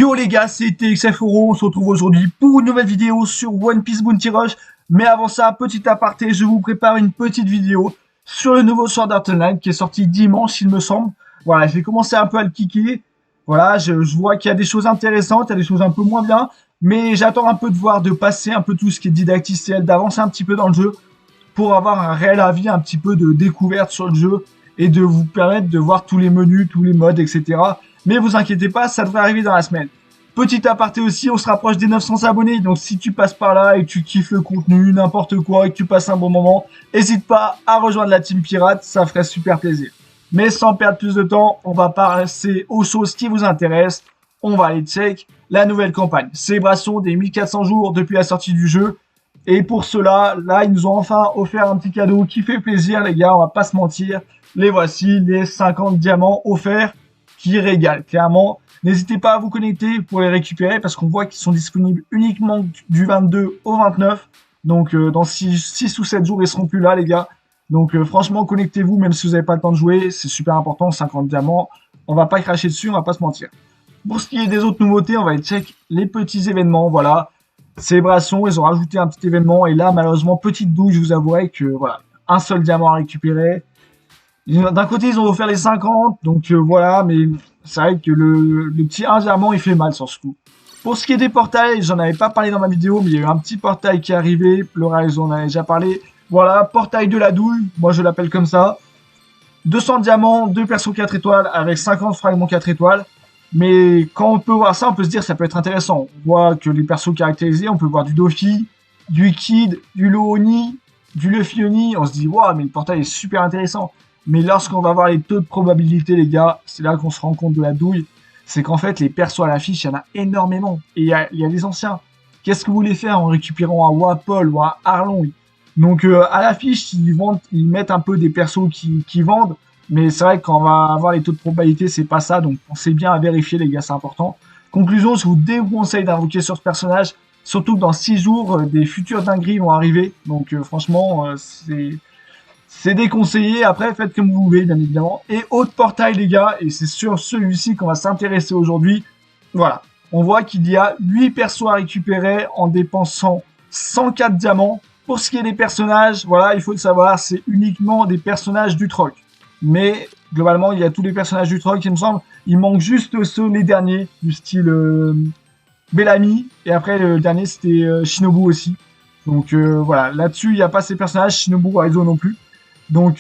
Yo les gars, c'est TXForo, on se retrouve aujourd'hui pour une nouvelle vidéo sur One Piece Bounty Rush. Mais avant ça, petit aparté, je vous prépare une petite vidéo sur le nouveau Sword Art Online qui est sorti dimanche, il me semble. Voilà, j'ai commencé un peu à le kicker. Voilà, je vois qu'il y a des choses intéressantes, il y a des choses un peu moins bien. Mais j'attends un peu de voir, de passer un peu tout ce qui est didacticiel, d'avancer un petit peu dans le jeu pour avoir un réel avis, un petit peu de découverte sur le jeu et de vous permettre de voir tous les menus, tous les modes, etc. Mais vous inquiétez pas, ça devrait arriver dans la semaine. Petit aparté aussi, on se rapproche des 900 abonnés, donc si tu passes par là et que tu kiffes le contenu, n'importe quoi, et que tu passes un bon moment, n'hésite pas à rejoindre la team pirate, ça ferait super plaisir. Mais sans perdre plus de temps, on va passer aux choses qui vous intéressent. On va aller check la nouvelle campagne. Célébration des 1400 jours depuis la sortie du jeu. Et pour cela, là, ils nous ont enfin offert un petit cadeau qui fait plaisir, les gars, on va pas se mentir. Les voici, les 50 diamants offerts qui régalent, clairement. N'hésitez pas à vous connecter pour les récupérer parce qu'on voit qu'ils sont disponibles uniquement du 22 au 29. Donc, dans 6 ou 7 jours, ils seront plus là, les gars. Donc, franchement, connectez-vous, même si vous n'avez pas le temps de jouer. C'est super important, 50 diamants. On va pas cracher dessus, on va pas se mentir. Pour ce qui est des autres nouveautés, on va aller check les petits événements, voilà. Célébration, ils ont rajouté un petit événement. Et là, malheureusement, petite douille, je vous avouerai que, voilà, un seul diamant à récupérer. D'un côté, ils ont offert les 50, donc voilà, mais c'est vrai que le petit 1 diamant, il fait mal sur ce coup. Pour ce qui est des portails, j'en avais pas parlé dans ma vidéo, mais il y a eu un petit portail qui est arrivé, le Rise, on en avait déjà parlé. Voilà, portail de la douille, moi je l'appelle comme ça. 200 diamants, 2 persos 4 étoiles, avec 50 fragments 4 étoiles. Mais quand on peut voir ça, on peut se dire que ça peut être intéressant. On voit que les persos caractérisés, on peut voir du Dofi, du Kid, du Lohoni, du Luffy Oni. On se dit, waouh, mais le portail est super intéressant. Mais lorsqu'on va voir les taux de probabilité, les gars, c'est là qu'on se rend compte de la douille. C'est qu'en fait, les persos à l'affiche, il y en a énormément. Et il y a des anciens. Qu'est-ce que vous voulez faire en récupérant un Wapol ou un Arlong? Donc, à l'affiche, ils mettent un peu des persos qui vendent. Mais c'est vrai que quand on va avoir les taux de probabilité, c'est pas ça. Donc, pensez bien à vérifier, les gars, c'est important. Conclusion, je vous déconseille d'invoquer sur ce personnage. Surtout que dans 6 jours, des futures dingueries vont arriver. Donc, franchement, c'est déconseillé. Après, faites comme vous voulez, bien évidemment. Et autre portail, les gars, et c'est sur celui-ci qu'on va s'intéresser aujourd'hui. Voilà. On voit qu'il y a 8 persos à récupérer en dépensant 104 diamants. Pour ce qui est des personnages, voilà, il faut le savoir, c'est uniquement des personnages du troc. Mais, globalement, il y a tous les personnages du troc, il me semble. Il manque juste ceux, les derniers, du style Bellamy. Et après, le dernier, c'était Shinobu aussi. Donc, voilà. Là-dessus, il n'y a pas ces personnages, Shinobu, Aizo non plus. Donc,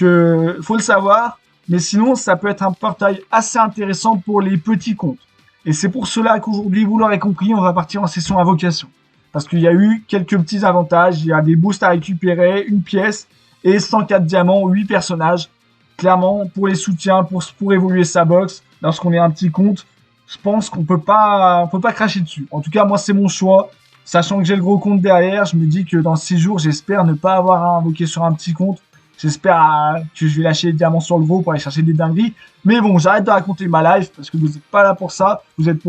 faut le savoir. Mais sinon, ça peut être un portail assez intéressant pour les petits comptes. Et c'est pour cela qu'aujourd'hui, vous l'aurez compris, on va partir en session invocation. Parce qu'il y a eu quelques petits avantages. Il y a des boosts à récupérer, une pièce et 104 diamants, 8 personnages. Clairement, pour les soutiens, pour évoluer sa box, lorsqu'on est un petit compte, je pense qu'on peut pas cracher dessus. En tout cas, moi, c'est mon choix. Sachant que j'ai le gros compte derrière, je me dis que dans 6 jours, j'espère ne pas avoir à invoquer sur un petit compte. J'espère que je vais lâcher les diamants sur le gros pour aller chercher des dingueries. Mais bon, j'arrête de raconter ma life parce que vous n'êtes pas là pour ça. Vous êtes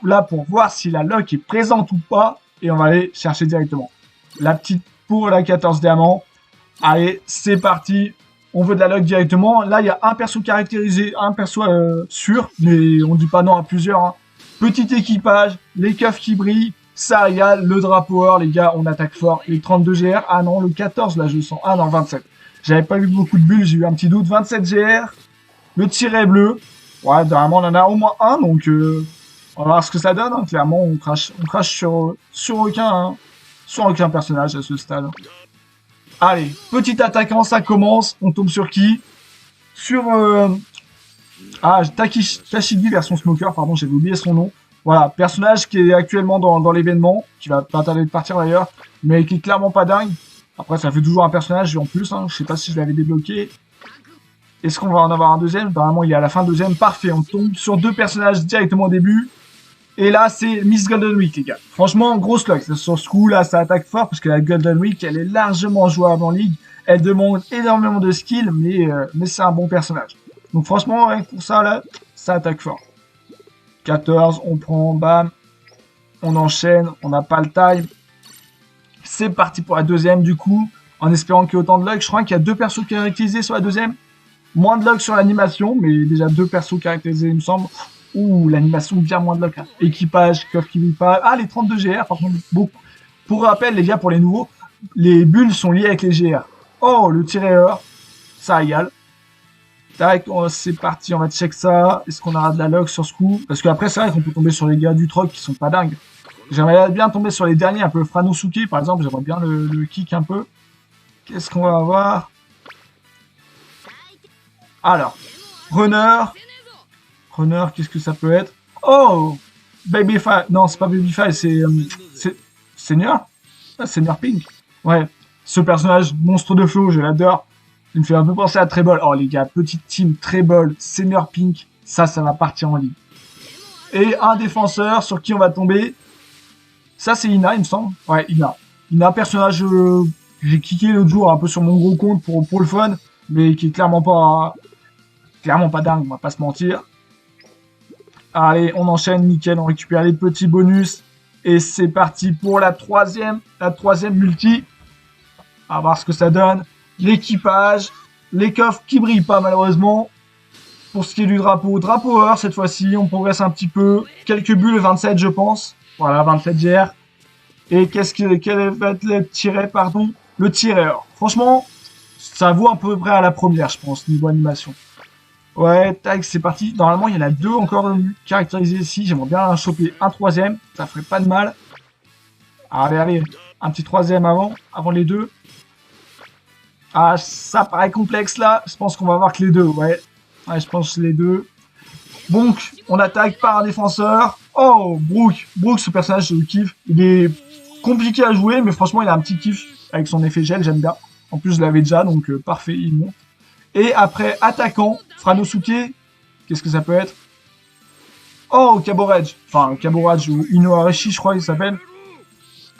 là pour voir si la luck est présente ou pas. Et on va aller chercher directement. La petite pour la 14 diamants. Allez, c'est parti. On veut de la luck directement. Là, il y a un perso caractérisé, un perso sûr. Mais on ne dit pas non à plusieurs. Hein. Petit équipage, les keufs qui brillent. Ça régale, le drapeau, les gars, on attaque fort. Les 32 GR. Ah non, le 14, là, je sens. Ah non, 27. J'avais pas eu beaucoup de bulles, j'ai eu un petit doute. 27 GR. Le tiret bleu. Ouais, normalement, on en a au moins un, donc on va voir ce que ça donne. Hein. Clairement, on crache sur aucun personnage à ce stade. Allez, petit attaquant, ça commence. On tombe sur qui? Sur Tashigi version Smoker, pardon, j'avais oublié son nom. Voilà, personnage qui est actuellement dans l'événement, qui va pas tarder de partir d'ailleurs, mais qui est clairement pas dingue. Après, ça fait toujours un personnage en plus, hein. Je sais pas si je l'avais débloqué. Est-ce qu'on va en avoir un deuxième? Normalement, il est à la fin deuxième. Parfait, on tombe sur 2 personnages directement au début. Et là, c'est Miss Golden Week, les gars. Franchement, grosse luck. Sur ce coup, là, ça attaque fort, parce que la Golden Week, elle est largement jouable en ligue. Elle demande énormément de skill, mais c'est un bon personnage. Donc franchement, rien que pour ça, là, ça attaque fort. 14, on prend, bam. On enchaîne, on n'a pas le time. C'est parti pour la deuxième, du coup. En espérant qu'il y ait autant de luck. Je crois qu'il y a 2 persos caractérisés sur la deuxième. Moins de luck sur l'animation, mais déjà 2 persos caractérisés, il me semble. Ouh, l'animation bien moins de lock. Hein. Équipage, coffre qui vit pas. Ah, les 32 GR, par contre, beaucoup. Pour rappel, les gars, pour les nouveaux, les bulles sont liées avec les GR. Oh, le tireur, ça régale. Tac, oh, c'est parti, on va check ça. Est-ce qu'on aura de la lock sur ce coup? Parce qu'après, c'est vrai qu'on peut tomber sur les gars du troc qui sont pas dingues. J'aimerais bien tomber sur les derniers, un peu Franosuke, par exemple. J'aimerais bien le kick un peu. Qu'est-ce qu'on va avoir? Alors, runner. Runner, qu'est-ce que ça peut être? Oh, Babyfy. Non, c'est pas Babyfy, c'est Senior? Ah, Senior Pink. Ouais, ce personnage, monstre de flow, je l'adore. Il me fait un peu penser à Treble. Oh les gars, petite team, Treble, Senior Pink, ça va partir en ligne. Et un défenseur sur qui on va tomber. Ça, c'est Ina, il me semble. Ouais, Ina. Ina, personnage que j'ai kické l'autre jour un peu sur mon gros compte pour le fun, mais qui est clairement pas dingue, on va pas se mentir. Allez, on enchaîne, nickel, on récupère les petits bonus. Et c'est parti pour la troisième multi. On va voir ce que ça donne. L'équipage, les coffres qui brillent pas malheureusement. Pour ce qui est du drapeau, drapeau heure cette fois-ci, on progresse un petit peu. Quelques bulles, 27 je pense. Voilà, 27 GR. Et quel va être le tiré, pardon? Le tireur. Franchement, ça vaut à peu près à la première, je pense, niveau animation. Ouais, tac, c'est parti. Normalement, il y en a deux encore caractérisés ici. J'aimerais bien en choper un troisième. Ça ferait pas de mal. Allez, un petit troisième avant les deux. Ah, ça paraît complexe là. Je pense qu'on va voir que les deux, ouais. Ouais, je pense les deux. Donc, on attaque par un défenseur. Oh, Brook. Brook, ce personnage, je le kiffe. Il est compliqué à jouer, mais franchement, il a un petit kiff avec son effet gel, j'aime bien. En plus, je l'avais déjà, donc parfait, il monte. Et après, attaquant, Franosuke, qu'est-ce que ça peut être? Oh, Kaboredge. Enfin, Kaboredge ou Inohareshi, je crois qu'il s'appelle.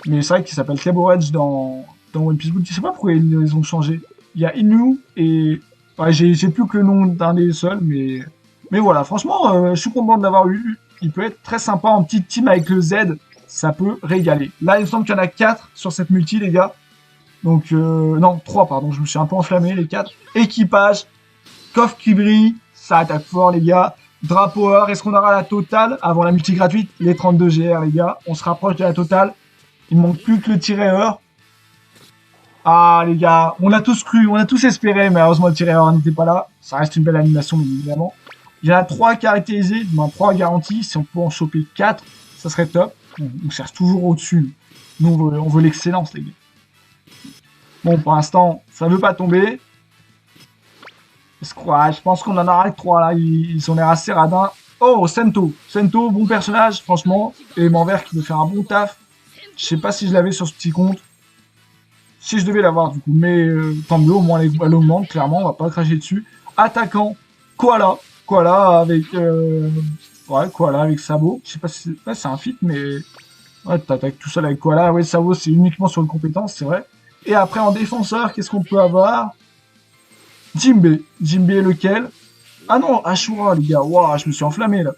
Mais c'est vrai qu'il s'appelle Kaboredge dans One Piece Book. Je sais pas pourquoi ils les ont changé. Il y a Inu et... Ouais, j'ai plus que le nom d'un des seuls, mais voilà. Franchement, je suis content de l'avoir eu. Il peut être très sympa en petite team avec le Z. Ça peut régaler. Là, il me semble qu'il y en a 4 sur cette multi, les gars. Donc, non, 3, pardon. Je me suis un peu enflammé, les 4. Équipage. Coffre qui brille. Ça attaque fort, les gars. Drapeau heure. Est-ce qu'on aura la totale avant la multi gratuite? Les 32 GR, les gars. On se rapproche de la totale. Il ne manque plus que le tiret heure. Ah, les gars. On a tous cru. On a tous espéré. Mais heureusement, le tiret heure n'était pas là. Ça reste une belle animation, bien évidemment. Il y en a 3 caractérisés. Du moins 3 garanties. Si on peut en choper 4, ça serait top. On cherche toujours au-dessus. Nous, on veut l'excellence, les gars. Bon, pour l'instant, ça veut pas tomber. Je pense qu'on en aura que 3 là. Ils ont l'air assez radins. Oh, Sento. Sento, bon personnage, franchement. Et Manvert qui veut faire un bon taf. Je sais pas si je l'avais sur ce petit compte. Si je devais l'avoir, du coup. Mais tant mieux, au moins elle augmente, clairement. On va pas cracher dessus. Attaquant, Koala. Koala avec... ouais, Koala avec Sabot. Je sais pas si... Ouais, c'est un fit, mais... Ouais, t'attaques tout seul avec Koala. Ouais, Sabot, c'est uniquement sur une compétence, c'est vrai. Et après, en défenseur, qu'est-ce qu'on peut avoir? Jinbe. Jinbe lequel? Ah non, Ashura, les gars. Waouh, je me suis enflammé, là.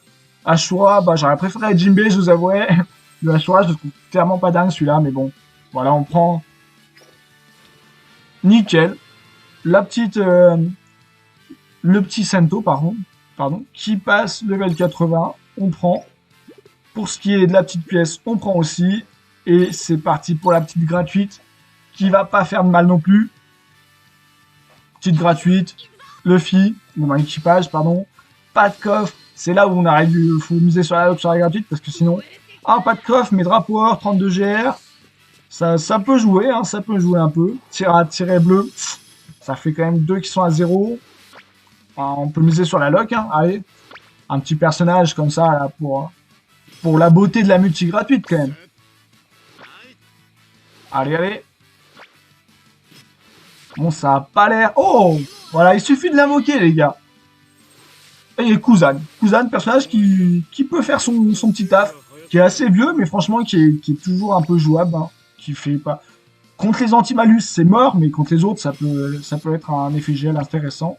Ashura, bah, j'aurais préféré Jinbe, je vous avouerai. Le Ashura, je le trouve clairement pas dingue, celui-là, mais bon. Voilà, on prend... Nickel. La petite... le petit Sento, pardon, qui passe level 80. On prend. Pour ce qui est de la petite pièce, on prend aussi. Et c'est parti pour la petite gratuite. Qui va pas faire de mal non plus. Petite gratuite. Luffy, ou un équipage, pardon. Pas de coffre. C'est là où on aurait dû, faut miser sur la gratuite parce que sinon, ah, pas de coffre, mais drapeau heure, 32 GR. Ça peut jouer, hein, ça peut jouer un peu. Tiret bleu, ça fait quand même 2 qui sont à 0. Enfin, on peut miser sur la lock, hein. Allez, un petit personnage comme ça là, pour la beauté de la multi gratuite quand même. Allez. Bon, ça a pas l'air... Oh! Voilà, il suffit de l'invoquer, les gars. Et Kuzan. Kuzan, personnage qui peut faire son petit taf. Qui est assez vieux, mais franchement, qui est toujours un peu jouable. Hein, qui fait pas... Contre les anti-malus, c'est mort, mais contre les autres, ça peut être un effet gel intéressant.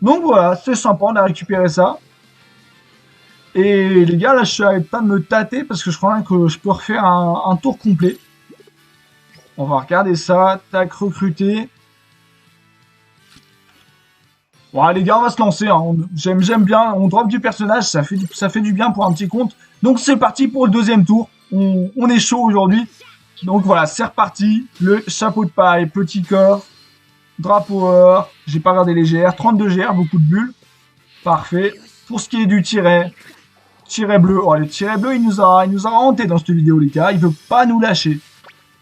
Donc voilà, c'est sympa, on a récupéré ça. Et les gars, là, je suis en train de me tâter parce que je crois que je peux refaire un tour complet. On va regarder ça. Tac, recruter. Bon, les gars, on va se lancer. Hein. J'aime bien. On drop du personnage, ça fait du bien pour un petit compte. Donc c'est parti pour le deuxième tour. On est chaud aujourd'hui. Donc voilà, c'est reparti. Le chapeau de paille, petit coffre, drapeau or. J'ai pas regardé les GR. 32 GR, beaucoup de bulles. Parfait. Pour ce qui est du tiret bleu. Oh, le tiret bleu, il nous a hanté dans cette vidéo, les gars. Il veut pas nous lâcher.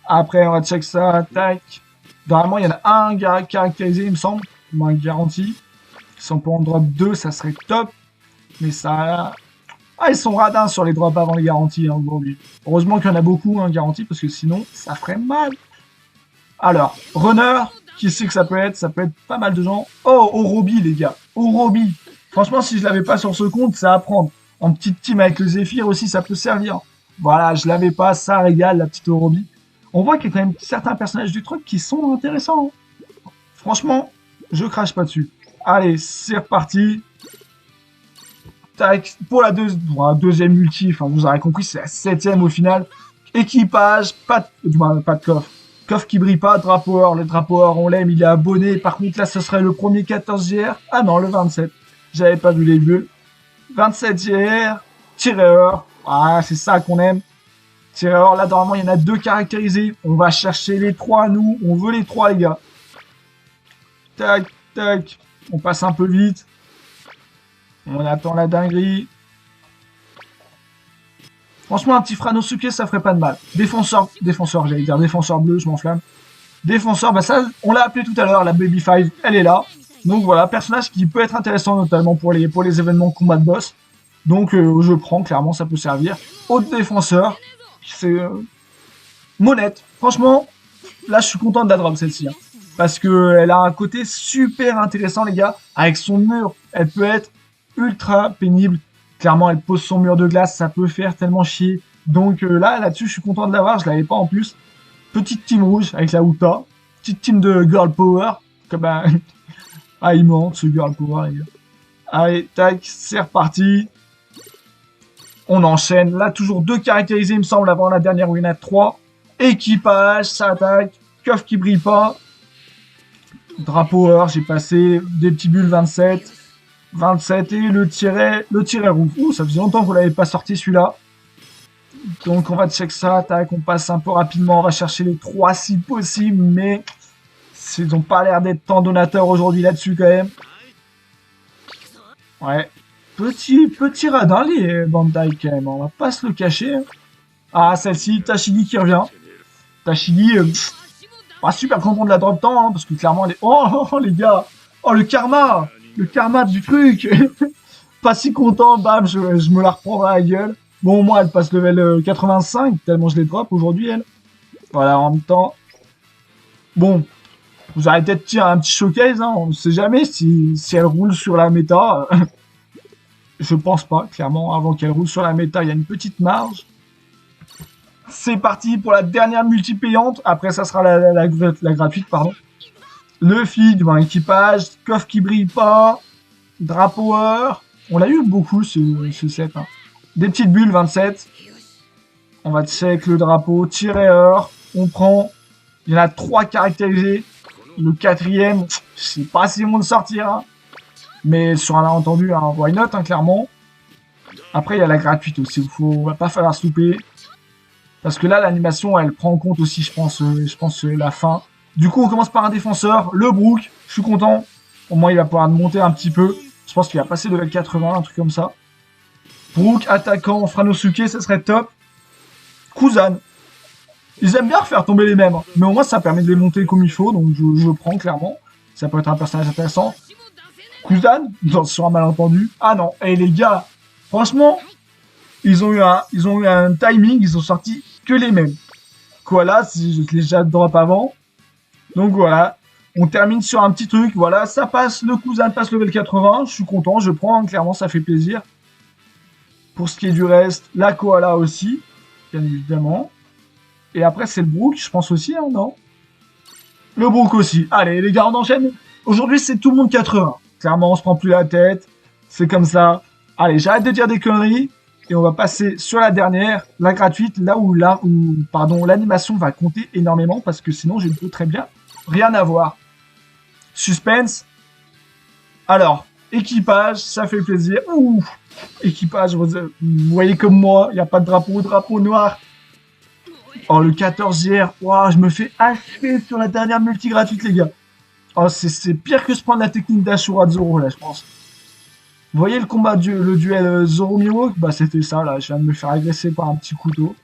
Après, on va check ça. Tac. Normalement, il y en a un caractérisé, il me semble. Ou un garanti. Si on peut en drop 2, ça serait top. Mais ça... Ah, ils sont radins sur les drops avant les garanties hein, aujourd'hui. Heureusement qu'il y en a beaucoup, hein, garanties, parce que sinon, ça ferait mal. Alors, runner, qui sait que ça peut être? Ça peut être pas mal de gens. Oh, Orobi, les gars. Orobi. Franchement, si je l'avais pas sur ce compte, ça à prendre. En petite team avec le Zephyr aussi, ça peut servir. Voilà, je l'avais pas, ça régale, la petite Orobi. On voit qu'il y a quand même certains personnages du truc qui sont intéressants. Hein. Franchement, je crache pas dessus. Allez, c'est reparti. Tac, pour la deuxième multi, enfin vous aurez compris, c'est la 7ème au final. Équipage, pas de coffre. Coffre qui brille pas, drapeau or. Le drapeau or, on l'aime, il est abonné. Par contre, là, ce serait le premier 14 GR. Ah non, le 27. J'avais pas vu les bulles. 27 GR, tiré or. Ah, c'est ça qu'on aime. Tiré or, là, normalement, il y en a 2 caractérisés. On va chercher les 3, nous. On veut les 3, les gars. Tac, tac. On passe un peu vite. On attend la dinguerie. Franchement, un petit Franosuke, ça ferait pas de mal. Défenseur, j'allais dire défenseur bleu, je m'enflamme. Défenseur, bah ça, on l'a appelé tout à l'heure, la Baby 5, elle est là. Donc voilà, personnage qui peut être intéressant, notamment pour les événements combat de boss. Donc je prends, clairement, ça peut servir. Autre défenseur, c'est Monette. Franchement, là, je suis content de la drop, celle-ci. Hein, parce qu'elle a un côté super intéressant, les gars. Avec son mur, elle peut être ultra pénible. Clairement, elle pose son mur de glace, ça peut faire tellement chier. Donc là-dessus, je suis content de l'avoir, je l'avais pas en plus. Petite team rouge avec la Uta. Petite team de Girl Power. Comme ah, il manque ce Girl Power, les gars. Allez, tac, c'est reparti. On enchaîne. Là, toujours 2 caractérisés, il me semble, avant la dernière où il y en a 3. Équipage, ça attaque. Coffre qui brille pas. Drapeau or, j'ai passé. Des petits bulles 27. 27 et le tiret rouge. Ouh, ça faisait longtemps que vous l'avez pas sorti celui-là. Donc on va check ça, tac, on passe un peu rapidement, on va chercher les 3 si possible, mais ils n'ont pas l'air d'être tant donateurs aujourd'hui là-dessus quand même. Ouais, petit radin les Bandai quand même, on va pas se le cacher. Ah, celle-ci, Tashigi qui revient. Tashigi, pas super content de la drop temps, hein, parce que clairement elle est... Oh les gars, oh le karma du truc. Pas si content, bam, je me la reprendrai à la gueule. Bon, au moins, elle passe level 85, tellement je les drop aujourd'hui, elle. Voilà, en même temps. Bon, vous aurez peut-être un petit showcase, hein, on ne sait jamais si elle roule sur la méta. Je pense pas, clairement, avant qu'elle roule sur la méta, il y a une petite marge. C'est parti pour la dernière multi payante. Après, ça sera la gratuite, pardon. Le feed, bon, équipage, coffre qui brille pas, drapeau or. On l'a eu beaucoup ce set. Hein. Des petites bulles 27. On va check le drapeau, tirer or. On prend. Il y en a 3 caractérisés. Le 4ème, je sais pas si vont le sortir. Hein. Mais sur un malentendu, hein, why not, hein, clairement. Après, il y a la gratuite aussi. On va pas falloir se louper. Parce que là, l'animation, elle prend en compte aussi, je pense la fin. Du coup, on commence par un défenseur, le Brook. Je suis content. Au moins, il va pouvoir monter un petit peu. Je pense qu'il va passer level 80, un truc comme ça. Brook, attaquant, Franosuke, ça serait top. Kuzan. Ils aiment bien refaire tomber les mêmes. Hein. Mais au moins, ça permet de les monter comme il faut. Donc, je prends, clairement. Ça peut être un personnage intéressant. Kuzan, sur un malentendu. Ah non. Et les gars, franchement, ils ont eu un timing. Ils ont sorti que les mêmes. Koala, si je l'ai déjà drop avant. Donc voilà, on termine sur un petit truc, voilà, ça passe, le cousin passe level 80, je suis content, je prends, hein, clairement ça fait plaisir. Pour ce qui est du reste, la Koala aussi, bien évidemment. Et après c'est le Brook, je pense aussi, hein, non? Le Brook aussi. Allez les gars, on enchaîne. Aujourd'hui c'est tout le monde 80. Clairement on se prend plus la tête, c'est comme ça. Allez, j'arrête de dire des conneries. Et on va passer sur la dernière, la gratuite, là où l'animation va compter énormément, parce que sinon je ne peux très bien rien avoir. Suspense. Alors, équipage, ça fait plaisir. Ouh, équipage, vous voyez comme moi, il n'y a pas de drapeau noir. Oh, le 14 GR, wow, je me fais achever sur la dernière multi gratuite, les gars. Oh, c'est pire que se prendre la technique d'Ashura de Zoro, là, je pense. Vous voyez le combat, le duel Zoro-Mihawk? Bah, c'était ça, là. Je viens de me faire agresser par un petit couteau.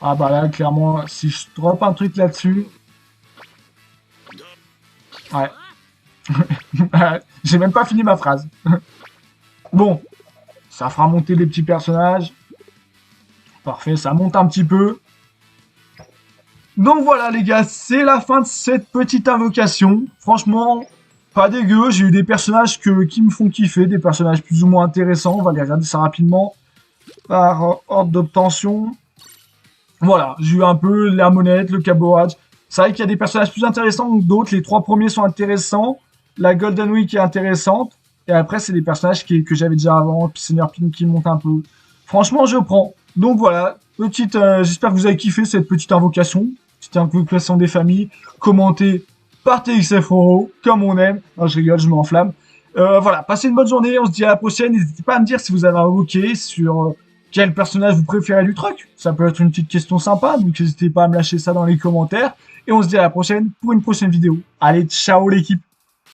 Ah, bah là, clairement, si je drop un truc là-dessus... Ouais. J'ai même pas fini ma phrase. Bon, ça fera monter les petits personnages. Parfait, ça monte un petit peu. Donc voilà les gars, c'est la fin de cette petite invocation. Franchement, pas dégueu. J'ai eu des personnages qui me font kiffer, des personnages plus ou moins intéressants. On va les regarder ça rapidement par ordre d'obtention. Voilà, j'ai eu un peu la monette, le caboage. C'est vrai qu'il y a des personnages plus intéressants que d'autres. Les 3 premiers sont intéressants. La Golden Week est intéressante. Et après, c'est des personnages que j'avais déjà avant. Puis Seigneur Pin qui monte un peu. Franchement, je prends. Donc voilà, j'espère que vous avez kiffé cette petite invocation. Petite invocation des familles. Commentée par TXFRO, comme on aime. Non, je rigole, je m'enflamme. Voilà, passez une bonne journée. On se dit à la prochaine. N'hésitez pas à me dire si vous avez invoqué sur... quel personnage vous préférez du truc? Ça peut être une petite question sympa, donc n'hésitez pas à me lâcher ça dans les commentaires. Et on se dit à la prochaine pour une prochaine vidéo. Allez, ciao l'équipe!